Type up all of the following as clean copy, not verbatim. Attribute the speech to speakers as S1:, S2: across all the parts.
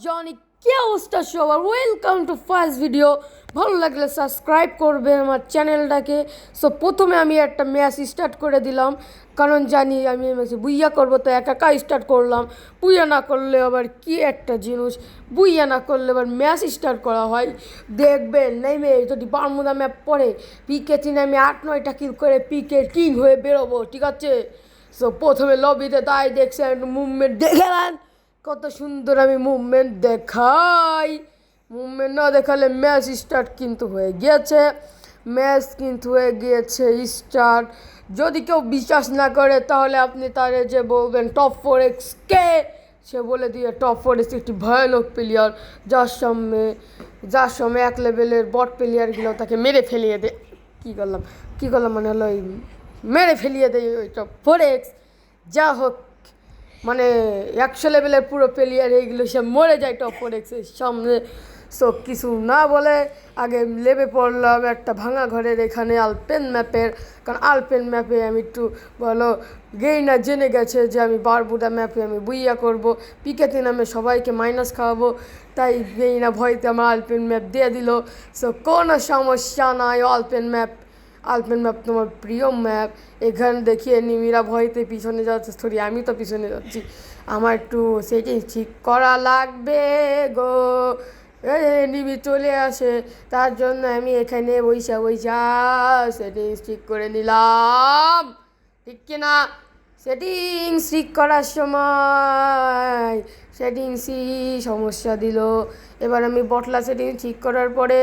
S1: Johnny কি অবস্থা সবার, ওয়েলকাম টু ফার্স্ট ভিডিও। ভালো লাগলে সাবস্ক্রাইব করবেন আমার চ্যানেলটাকে। সো প্রথমে আমি একটা ম্যাচ স্টার্ট করে দিলাম, কারণ জানি আমি ম্যাচে বুইয়া করবো, তো একা একা স্টার্ট করলাম। বুইয়া না করলে আবার কি একটা জিনিস, বুইয়া না করলে আবার ম্যাচ স্টার্ট করা হয়। দেখবেন নেমে যদি বারমুদা ম্যাপ পড়ে পিকে চিনে আমি 8-9টা কিল করে পিকে কিং হয়ে বেরোবো, ঠিক আছে? সো প্রথমে লবিতে তাই দেখছেন, মুভমেন্ট দেখে নেন কত সুন্দর আমি মুভমেন্ট দেখাই। মুভমেন্ট না দেখালে ম্যাচ স্টার্ট কিন্তু হয়ে গিয়েছে, ম্যাচ কিন্তু হয়ে গিয়েছে স্টার্ট। যদি কেউ বিশ্বাস না করে তাহলে আপনি তারে যে বলবেন টপ 4x কে, সে বলে দিয়ে টপ 4x একটি ভয়ানক প্লেয়ার, যার সামনে 1 লেভেলের বট প্লেয়ারগুলো তাকে মেরে ফেলিয়ে দেয়। কী করলাম মানে হলো মেরে ফেলিয়ে দেয় ওই টপ 4x। যা হোক, মানে 100 লেভেলের পুরো প্লেয়ার এইগুলো সে মরে যায় টপ 4xের সামনে। সো কিছু না বলে আগে লেবে পড়লাম একটা ভাঙা ঘরের এখানে আলপেন ম্যাপের, কারণ আলপেন ম্যাপে আমি একটু বলো গেইনা জেনে গেছে যে আমি বারবুডা ম্যাপে আমি বুইয়া করব, পিকেতে নামে সবাইকে মাইনাস খাওয়াবো, তাই গেইনা ভয়তে আমার আলপেন ম্যাপ দিয়ে দিল। সো কোনো সমস্যা নাই, আলপেন ম্যাপ তোমার প্রিয় ম্যাপ। এখানে দেখি এনিমিরা ভয়তে পিছনে যাচ্ছে, সরি আমি তো পিছনে যাচ্ছি, আমার একটু সেটিংস ঠিক করা লাগবে গো। এনিমি চলে আসে, তার জন্য আমি এখানে বইসা সেটিংস ঠিক করে নিলাম, ঠিক কিনা? সেটিংস ঠিক করার সময় সেটিংসই সমস্যা দিল। এবার আমি বটলা সেটিংস ঠিক করার পরে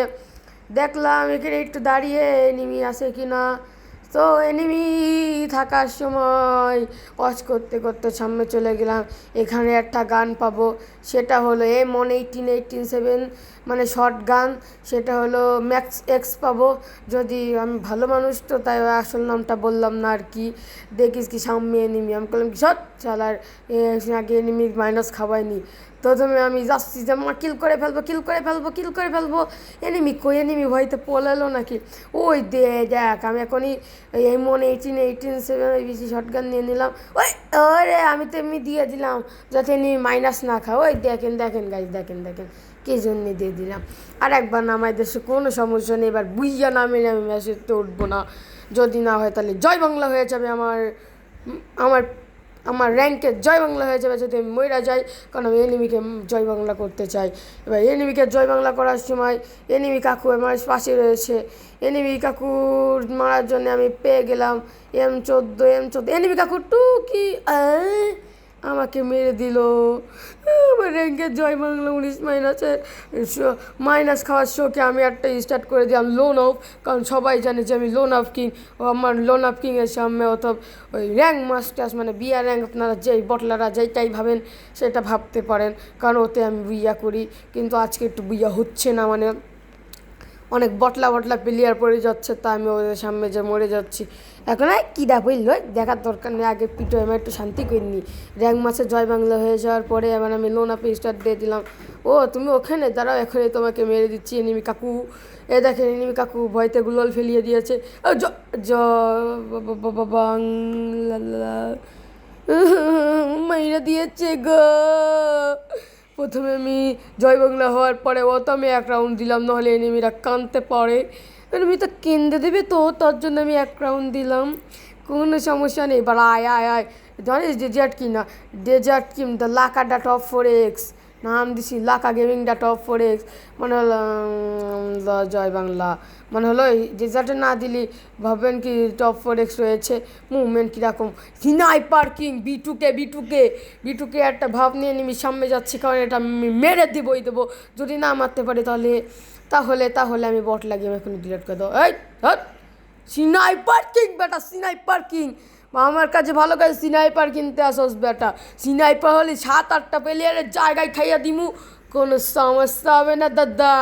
S1: দেখলাম এখানে একটু দাঁড়িয়ে এনিমি আছে কি না। তো এনিমি থাকার সময় ওয়াচ করতে করতে সামনে চলে গেলাম। এখানে একটা গান পাবো, সেটা হলো M118-7, মানে শর্ট গান। সেটা হলো ম্যাক্স এক্স পাবো। যদি আমি ভালো মানুষ তো তাই আসল নামটা বললাম না আর কি। দেখিস কি সামনে এনিমি, আমি বললাম কি সৎ চালার আগে এনিমি মাইনাস খাওয়াইনি। প্রথমে আমি যাচ্ছি যে আমার কিল করে ফেলবো। এনিমি ভয়তে পলালো নাকি, ওই দেখ আমি এখনই M118-7 বেশি শর্টগান নিয়ে নিলাম। ওরে আমি তো এমনি দিয়ে দিলাম যাতে এনিমি মাইনাস না খায়। ওই দেখেন গাইজ, দেখেন কে জন্য দিয়ে দিলাম। আর একবার নামাই দেশে কোনো সমস্যা নেই, এবার বুইয়া নামে আমি ম্যাচেতে উঠবো না। যদি না হয় তাহলে জয় বাংলা হয়ে যাবে, আমার র্যাঙ্কে জয় বাংলা হয়ে যাবে যদি আমি মইরা যাই, কারণ আমি এনিমিকে জয় বাংলা করতে চাই। এবার এনিমিকে জয় বাংলা করার সময় এনিমি কাকু আমার পাশে রয়েছে, এনিমি কাকুর মারার জন্য আমি পেয়ে গেলাম M14। এনিমি কাকুর টুকি আমাকে মেরে দিল। আমার র্যাঙ্কের জয় বাংলা 19 মাইনাস খাওয়ার শোকে আমি একটা স্টার্ট করে দিলাম লোন অফ, কারণ সবাই জানে যে আমি লোন অফ কিং। ও আমার লোন অফ কিংয়ের সামনে অথবা ওই র্যাঙ্ক মাস্টার্স মানে বিয়া র্যাঙ্ক, আপনারা যেই বটলারা যেইটাই ভাবেন সেটা ভাবতে পারেন, কারণ ওতে আমি বুইয়া করি। কিন্তু আজকে একটু বুইয়া হচ্ছে না, মানে অনেক বটলা প্লেয়ার পড়ে যাচ্ছে, তা আমি ওদের সামনে যে মরে যাচ্ছি। এখন কীটা বললো দেখার দরকার নেই, আগে পিঠে আমি একটু শান্তি করিনি। র্যাঙ্ক মাসে জয় বাংলা হয়ে যাওয়ার পরে এবার আমি লোন আপে স্টার্ট দিয়ে দিলাম। ও তুমি ওখানে দাঁড়াও, এখনই তোমাকে মেরে দিচ্ছি এনিমি কাকু। দেখেন এনিমি কাকু ভয়তে গুলল ফেলিয়ে দিয়েছে। বাংলা মাইরা দিয়েছে গো। প্রথমে আমি জয় বাংলা হওয়ার পরে তো আমি 1 রাউন্ড দিলাম, নাহলে এনিমিরা কাঁদতে পারে। এনিমি তো কেঁদে দেবে, তো তার জন্য আমি 1 রাউন্ড দিলাম, কোনো সমস্যা নেই। এবার আয় জানিস ডেজার্ট কিম দ্য লাকা টপ 4x নাম দিছি, লাকা গেমিং টপ 4x, মানে হলো জয় বাংলা, মানে হলো ডেজার্টে না দিলি ভাববেন কি টপ 4x রয়েছে। মুভমেন্ট কীরকম, স্নাইপার কিং বিটুকে একটা ভাব নিয়ে নিমি সামনে যাচ্ছি, কারণ এটা আমি মেরে দেবো। যদি না মারতে পারি তাহলে আমি বট লাগিয়ে এখন ডিলেট করে দেবো। স্নাইপার কিং আমার কাছে ভালো কাছে স্নাইপার কিনতে আসস বেটা। স্নাইপার হলে 7-8টা প্লেয়ারের জায়গায় খাইয়া দিমু, কোনো সমস্যা হবে না দাদা,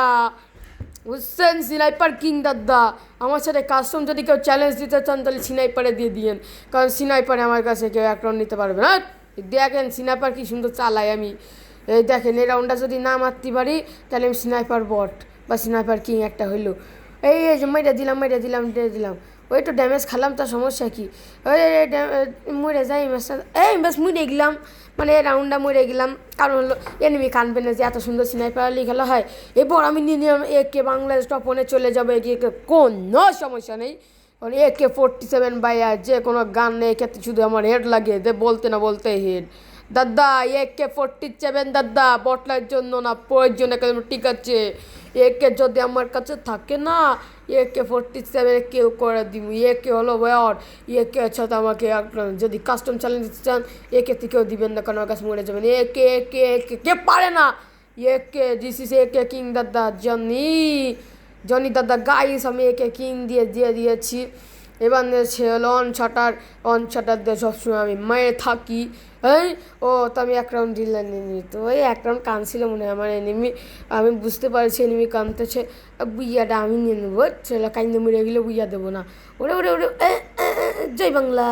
S1: বুঝছেন? স্নাইপার কিং দাদা, আমার সাথে কাস্টম যদি কেউ চ্যালেঞ্জ দিতে চান তাহলে স্নাইপারে দিয়ে দিয়েন, কারণ স্নাইপারে আমার কাছে কেউ 1 রাউন্ড নিতে পারবে না। দেখেন স্নাইপার কি সুন্দর চালাই আমি, এই দেখেন এই রাউন্ডটা যদি না মারতে পারি তাহলে আমি স্নাইপার বট বা স্নাইপার কিং একটা হইলো। এই যে মেরে দিলাম। ওই তো ড্যামেজ খেলাম, তার সমস্যা কি? ওই মরে যাই ম্যাচটা, এই ম্যাচ মরে গেলাম, মানে এই রাউন্ডটা মরে গেলাম। কারণ হলো এনিমি কানবে না যে এত সুন্দর স্নাইপার খেলা হয়। এরপর আমি নিয়ে নিলাম একে, বাংলাদেশ টপ ওয়ানে চলে যাবে একে, কোনো সমস্যা নেই। কারণ AK-47 ভাইয়া যে কোনো গান নেই, এক্ষেত্রে শুধু আমার হেড লাগে, যে বলতে না বলতে হেড। দাদা AK-47 দাদা বটলার জন্য না, প্রয়োজনে কেন, ঠিক আছে? একে যদি আমার কাছে থাকে না, AK-47 কেউ করে দিব। একে হলো ওয়ার, একে সাথে আমাকে যদি কাস্টম চ্যালেঞ্জ দিতে চান, একে থেকেও দিবেন না, কারণ আমার কাছে মরে যাবেন। একে একে একে কে পারে না? একে দিস ইস একে কিং দাদা, জনি জনি দাদা গাইস, আমি একে কিং দিয়ে দিয়েছি। এবার সে হলো অন শাটার দিয়ে সবসময় আমি মেরে থাকি। এই ও তো আমি এক রাউন্ড দিলাম এনিমি, তো ওই এক রাউন্ড কানছিল মনে হয় আমার এনিমি। আমি বুঝতে পারছি এনিমি কানতেছে, বুইয়াটা আমি নিয়ে নেবো, ছেলে কাইন্দে মরে গেলে বুইয়া দেবো না। ওরে ওরে ওরে, জয় বাংলা।